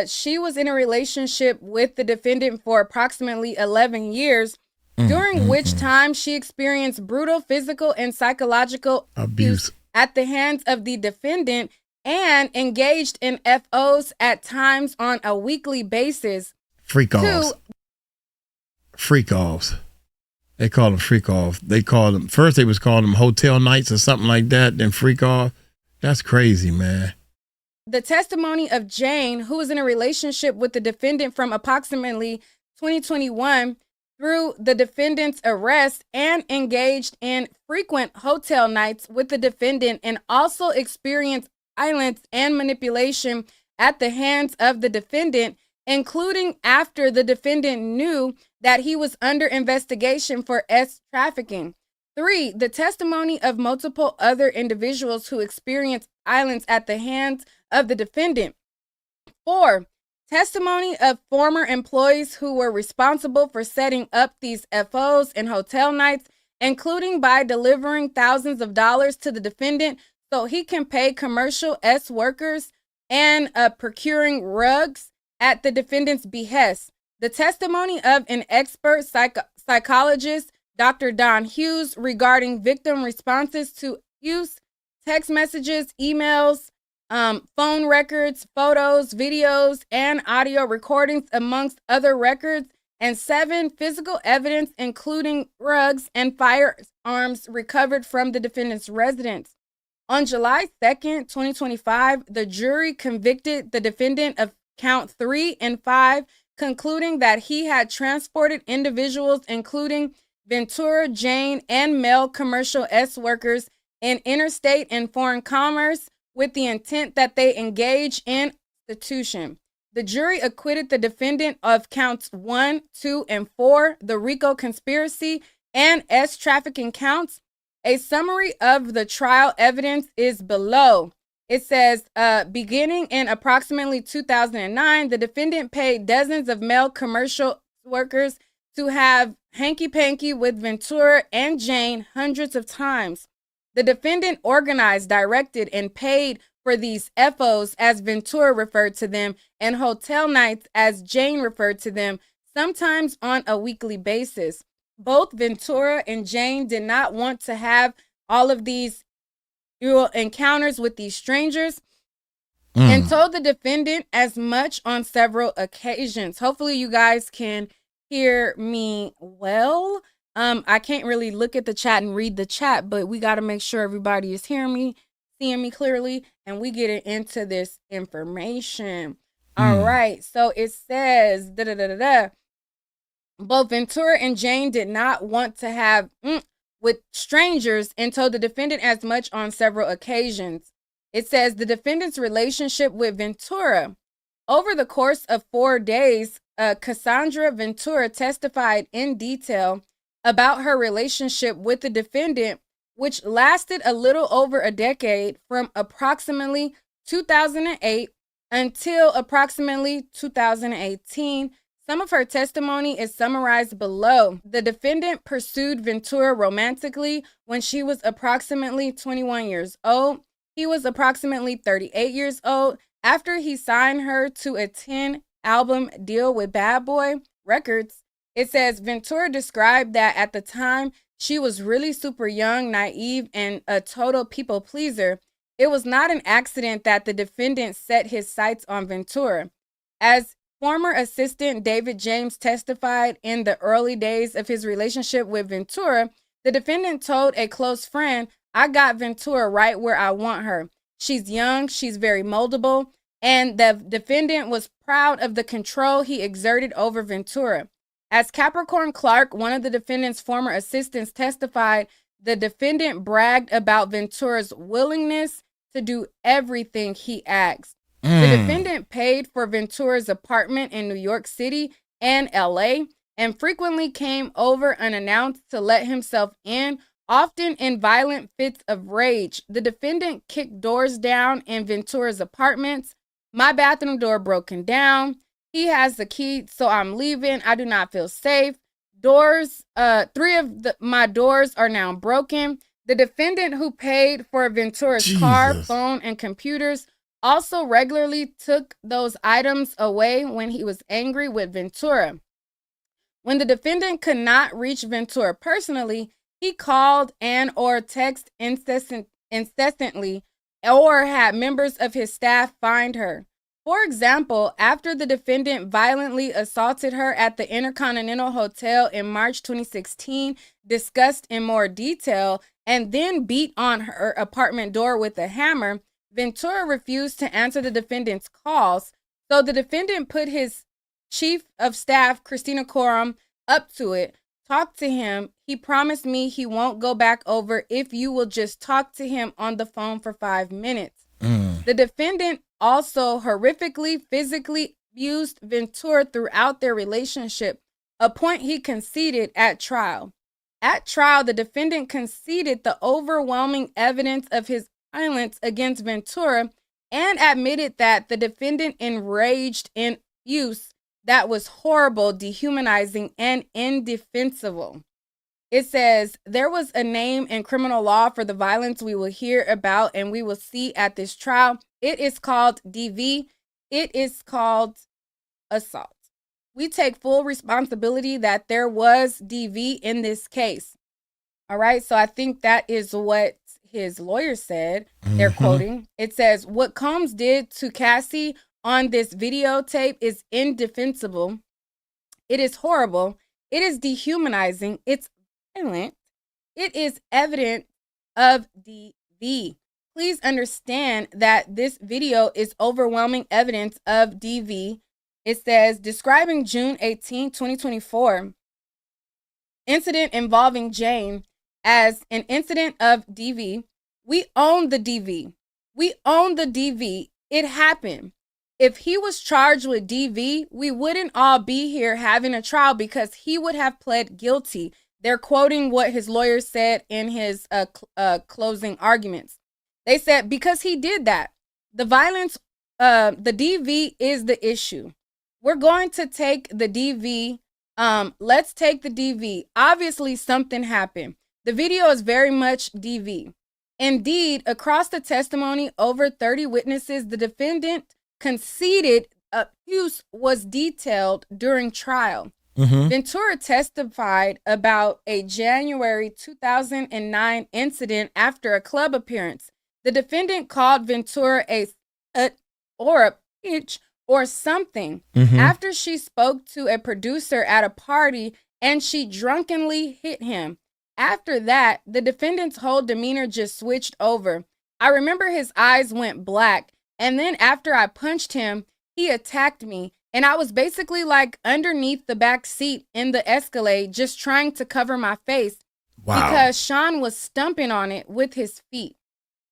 Speaker 3: she was in a relationship with the defendant for approximately 11 years, during which time she experienced brutal physical and psychological abuse at the hands of the defendant and engaged in FOs at times on a weekly basis.
Speaker 1: Freak-offs. Freak-offs. They call them freak-off. They call them, first they was calling them hotel nights or something like that, then freak-off. That's crazy, man.
Speaker 3: The testimony of Jane, who was in a relationship with the defendant from approximately 2021 through the defendant's arrest and engaged in frequent hotel nights with the defendant and also experienced violence and manipulation at the hands of the defendant, including after the defendant knew that he was under investigation for trafficking. 3, the testimony of multiple other individuals who experienced violence at the hands of the defendant. 4, testimony of former employees who were responsible for setting up these FOs and hotel nights, including by delivering thousands of dollars to the defendant so he can pay commercial workers and procuring rugs at the defendant's behest. The testimony of an expert psychologist, Dr. Don Hughes, regarding victim responses to abuse, text messages, emails, phone records, photos, videos, and audio recordings, amongst other records, and 7, physical evidence, including rugs and firearms recovered from the defendant's residence. On July 2nd, 2025, the jury convicted the defendant of count 3 and 5, concluding that he had transported individuals, including Ventura, Jane, and male commercial workers in interstate and foreign commerce with the intent that they engage in prostitution. The jury acquitted the defendant of counts 1, 2, and 4, the RICO conspiracy and trafficking counts. A summary of the trial evidence is below. It says, beginning in approximately 2009, the defendant paid dozens of male commercial workers to have hanky-panky with Ventura and Jane hundreds of times. The defendant organized, directed, and paid for these FOs, as Ventura referred to them, and hotel nights, as Jane referred to them, sometimes on a weekly basis. Both Ventura and Jane did not want to have all of these encounters with these strangers and told the defendant as much on several occasions. Hopefully you guys can hear me well. I can't really look at the chat and read the chat, but we got to make sure everybody is hearing me, seeing me clearly, and we get into this information. All right. So it says, both Ventura and Jane did not want to have with strangers and told the defendant as much on several occasions. It says the defendant's relationship with Ventura. Over the course of 4 days, Cassandra Ventura testified in detail about her relationship with the defendant, which lasted a little over a decade, from approximately 2008 until approximately 2018. Some of her testimony is summarized below. The defendant pursued Ventura romantically when she was approximately 21 years old. He was approximately 38 years old. After he signed her to a 10-album deal with Bad Boy Records, it says Ventura described that at the time she was really super young, naive, and a total people pleaser. It was not an accident that the defendant set his sights on Ventura. As former assistant David James testified in the early days of his relationship with Ventura, the defendant told a close friend, "I got Ventura right where I want her. She's young, she's very moldable," and the defendant was proud of the control he exerted over Ventura. As Capricorn Clark, one of the defendant's former assistants, testified, the defendant bragged about Ventura's willingness to do everything he asked. The defendant paid for Ventura's apartment in New York City and LA and frequently came over unannounced to let himself in, often in violent fits of rage. The defendant kicked doors down in Ventura's apartments. "My bathroom door broken down. He has the key, so I'm leaving. I do not feel safe. Doors, 3 of my doors are now broken." The defendant, who paid for Ventura's car, phone, and computers, also regularly took those items away when he was angry with Ventura. When the defendant could not reach Ventura personally, he called and or texted incessantly or had members of his staff find her. For example, after the defendant violently assaulted her at the Intercontinental Hotel in March 2016, discussed in more detail, and then beat on her apartment door with a hammer, Ventura refused to answer the defendant's calls, so the defendant put his chief of staff, Christina Coram, up to it, talked to him. He promised me he won't go back over if you will just talk to him on the phone for 5 minutes. The defendant also horrifically physically abused Ventura throughout their relationship, a point he conceded at trial. At trial, the defendant conceded the overwhelming evidence of his violence against Ventura and admitted that the defendant enraged in abuse that was horrible, dehumanizing, and indefensible. It says, there was a name in criminal law for the violence we will hear about and we will see at this trial. It is called DV. It is called assault. We take full responsibility that there was DV in this case. All right, so I think that is what his lawyer said. They're quoting. It says, what Combs did to Cassie on this videotape is indefensible. It is horrible. It is dehumanizing. It's violent. It is evident of DV. Please understand that this video is overwhelming evidence of DV. It says, describing June 18, 2024, incident involving Jane as an incident of DV. We own the DV. We own the DV. It happened. If he was charged with DV, we wouldn't all be here having a trial because he would have pled guilty. They're quoting what his lawyer said in his closing arguments. They said, because he did that, the violence, the DV is the issue. We're going to take the DV. Let's take the DV. Obviously, something happened. The video is very much DV. Indeed, across the testimony, over 30 witnesses, the defendant conceded abuse was detailed during trial. Ventura testified about a January 2009 incident after a club appearance. The defendant called Ventura a bitch or something after she spoke to a producer at a party and she drunkenly hit him. After that, the defendant's whole demeanor just switched over. I remember his eyes went black, and then after I punched him, he attacked me, and I was basically like underneath the back seat in the Escalade just trying to cover my face because Sean was stumping on it with his feet.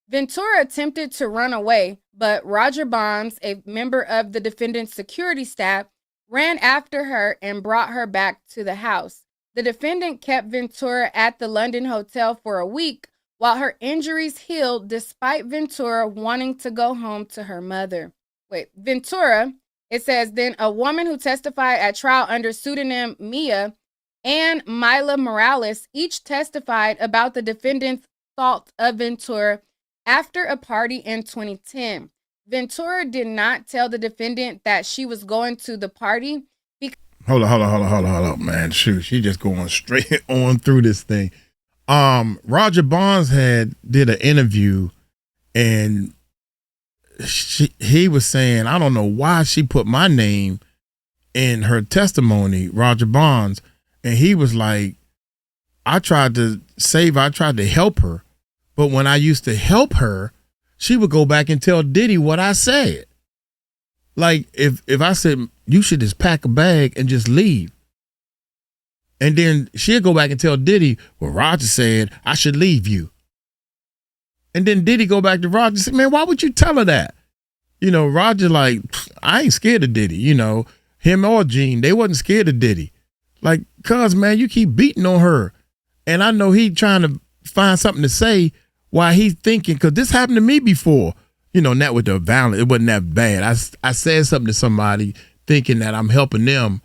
Speaker 3: Ventura attempted to run away, but Roger Bonds, a member of the defendant's security staff, ran after her and brought her back to the house. The defendant kept Ventura at the London hotel for a week while her injuries healed despite Ventura wanting to go home to her mother. Ventura, it says, then a woman who testified at trial under pseudonym Mia and Mila Morales each testified about the defendant's assault of Ventura after a party in 2010. Ventura did not tell the defendant that she was going to the party.
Speaker 1: Hold on, man. Shoot, she just going straight on through this thing. Roger Bonds did an interview, and he was saying, I don't know why she put my name in her testimony, Roger Bonds, and he was like, I tried to save her, I tried to help her, but when I used to help her, she would go back and tell Diddy what I said. Like, if I said, you should just pack a bag and just leave. And then she'll go back and tell Diddy, well, Roger said I should leave you. And then Diddy go back to Roger and say, man, why would you tell her that? You know, Roger like, I ain't scared of Diddy. You know, him or Gene, they wasn't scared of Diddy. Like, cuz, man, you keep beating on her. And I know he trying to find something to say while he's thinking, because this happened to me before. You know, not with the violence. It wasn't that bad. I said something to somebody thinking that I'm helping them,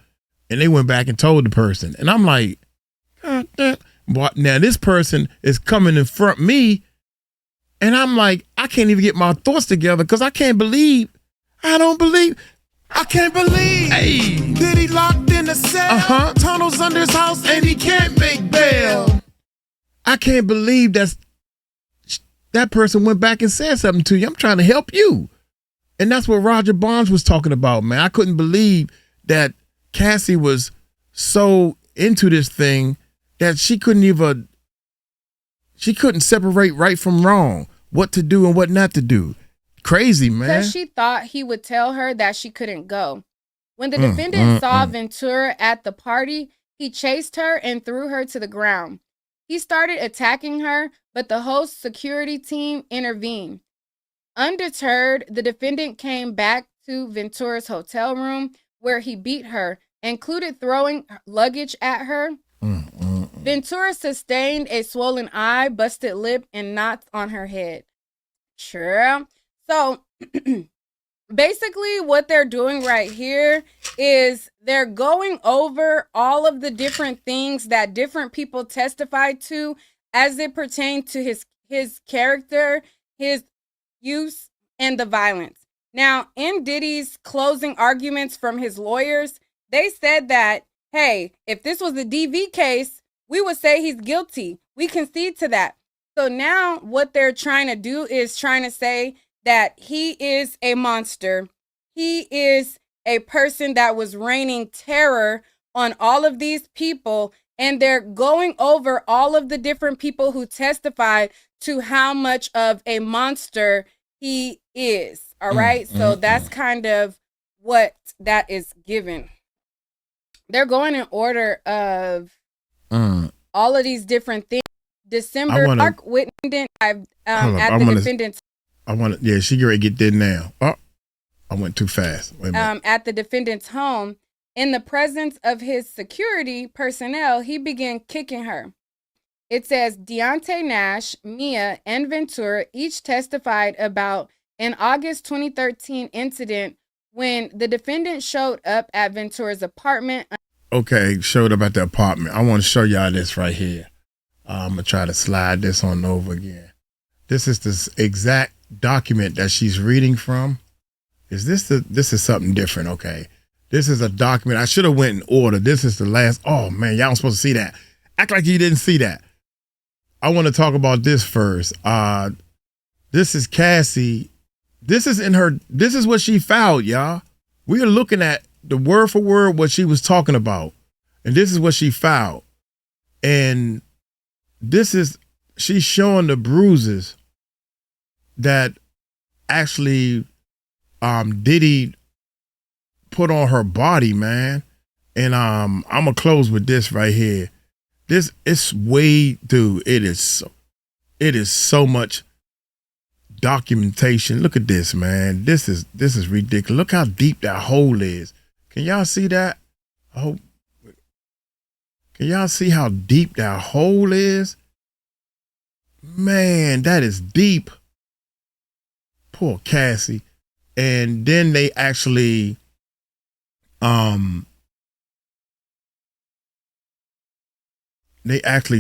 Speaker 1: and they went back and told the person. And I'm like, God damn. Now this person is coming in front of me, and I'm like, I can't even get my thoughts together because I can't believe. Hey.
Speaker 2: Diddy locked in a cell, tunnels under his house, and he can't make bail.
Speaker 1: I can't believe that's that person went back and said something to you. I'm trying to help you. And that's what Roger Barnes was talking about, man. I couldn't believe that Cassie was so into this thing that she couldn't separate right from wrong, what to do and what not to do. Crazy, man.
Speaker 3: Because she thought he would tell her that she couldn't go. When the defendant saw Ventura at the party, he chased her and threw her to the ground. He started attacking her, but the host security team intervened. Undeterred, the defendant came back to Ventura's hotel room where he beat her, included throwing luggage at her. Ventura sustained a swollen eye, busted lip, and knots on her head. Sure. So basically what they're doing right here is they're going over all of the different things that different people testified to as it pertained to his character, his use, and the violence. Now, in Diddy's closing arguments from his lawyers, they said that, hey, if this was a DV case, we would say he's guilty. We concede to that. So now what they're trying to do is trying to say that he is a monster. He is a person that was raining terror on all of these people. And they're going over all of the different people who testified to how much of a monster he is. All right. So that's kind of what that is given. They're going in order of all of these different things. December, Mark Whitenden at the defendant's.
Speaker 1: She get ready to get there now. Oh, I went too fast. Wait a minute.
Speaker 3: At the defendant's home, in the presence of his security personnel, he began kicking her. It says Deontay Nash, Mia, and Ventura each testified about an August 2013 incident when the defendant showed up at Ventura's apartment.
Speaker 1: Okay, showed up at the apartment. I want to show y'all this right here. I'm going to try to slide this on over again. This is the exact document that she's reading from. This is something different, okay? This is a document. I should have went in order. This is the last. Oh, man, y'all supposed to see that. Act like you didn't see that. I want to talk about this first. This is Cassie. This is what she filed, y'all. We are looking at the word for word what she was talking about. And this is what she filed. And she's showing the bruises that actually Diddy put on her body, man. And I'm gonna close with this right here. It is so much documentation. Look at this, man. This is ridiculous. Look how deep that hole is. Can y'all see that? Can y'all see how deep that hole is? Man, that is deep. Poor Cassie. And then they actually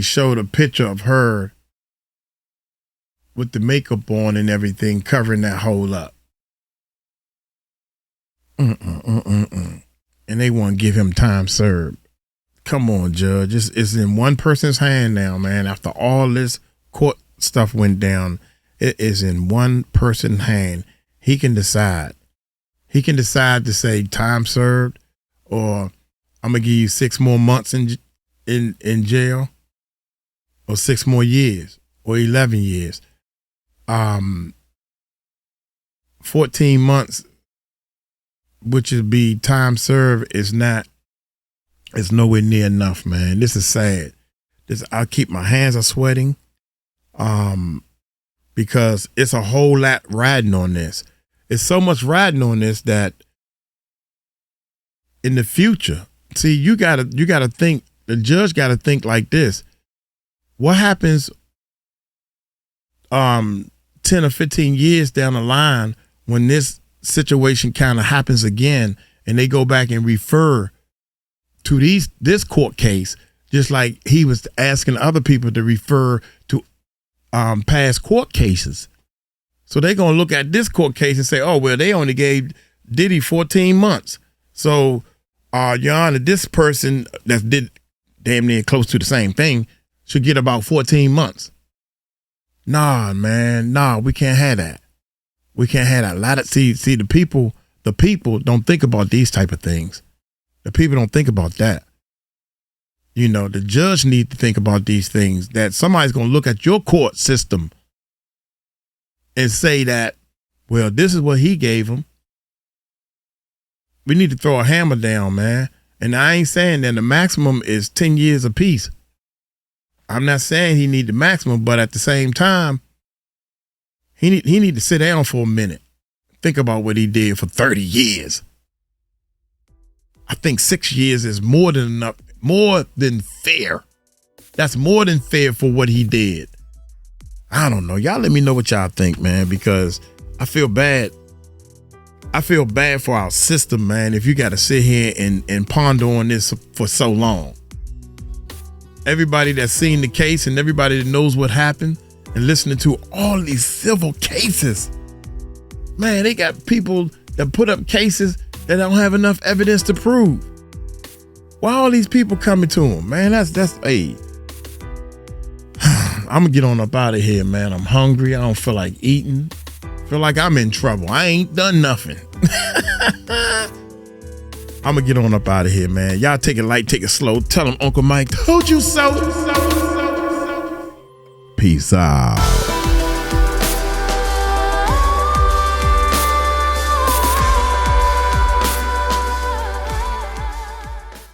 Speaker 1: showed a picture of her with the makeup on and everything, covering that hole up. And they want to give him time served. Come on, Judge. It's in one person's hand now, man. After all this court stuff went down, it is in one person's hand. He can decide. He can decide to say time served, or I'm gonna give you 6 more months in jail, or 6 more years, or 11 years. 14 months, which would be time served, is nowhere near enough, man. This is sad. I keep my hands are sweating, because it's a whole lot riding on this. It's so much riding on this that in the future, see, you gotta think. The judge gotta think like this. What happens 10 or 15 years down the line when this situation kind of happens again, and they go back and refer to this court case, just like he was asking other people to refer to past court cases. So they're going to look at this court case and say, oh, well, they only gave Diddy 14 months. So, Your Honor, this person that did damn near close to the same thing should get about 14 months. Nah, man. Nah, we can't have that. We can't have that. A lot of see the people don't think about these type of things. The people don't think about that. You know, the judge needs to think about these things, that somebody's going to look at your court system and say that, well, this is what he gave him. We need to throw a hammer down, man. And I ain't saying that the maximum is 10 years apiece. I'm not saying he need the maximum, but at the same time, he need to sit down for a minute. Think about what he did for 30 years. I think 6 years is more than enough, more than fair. That's more than fair for what he did. I don't know. Y'all let me know what y'all think, man, because I feel bad. I feel bad for our system, man, if you got to sit here and ponder on this for so long. Everybody that's seen the case and everybody that knows what happened and listening to all these civil cases, man, they got people that put up cases that don't have enough evidence to prove. Why all these people coming to them, man? That's hey. I'm gonna get on up out of here, man. I'm hungry. I don't feel like eating. Feel like I'm in trouble. I ain't done nothing. I'm gonna get on up out of here, man. Y'all take it light, take it slow. Tell them Uncle Mike told you so. Peace out.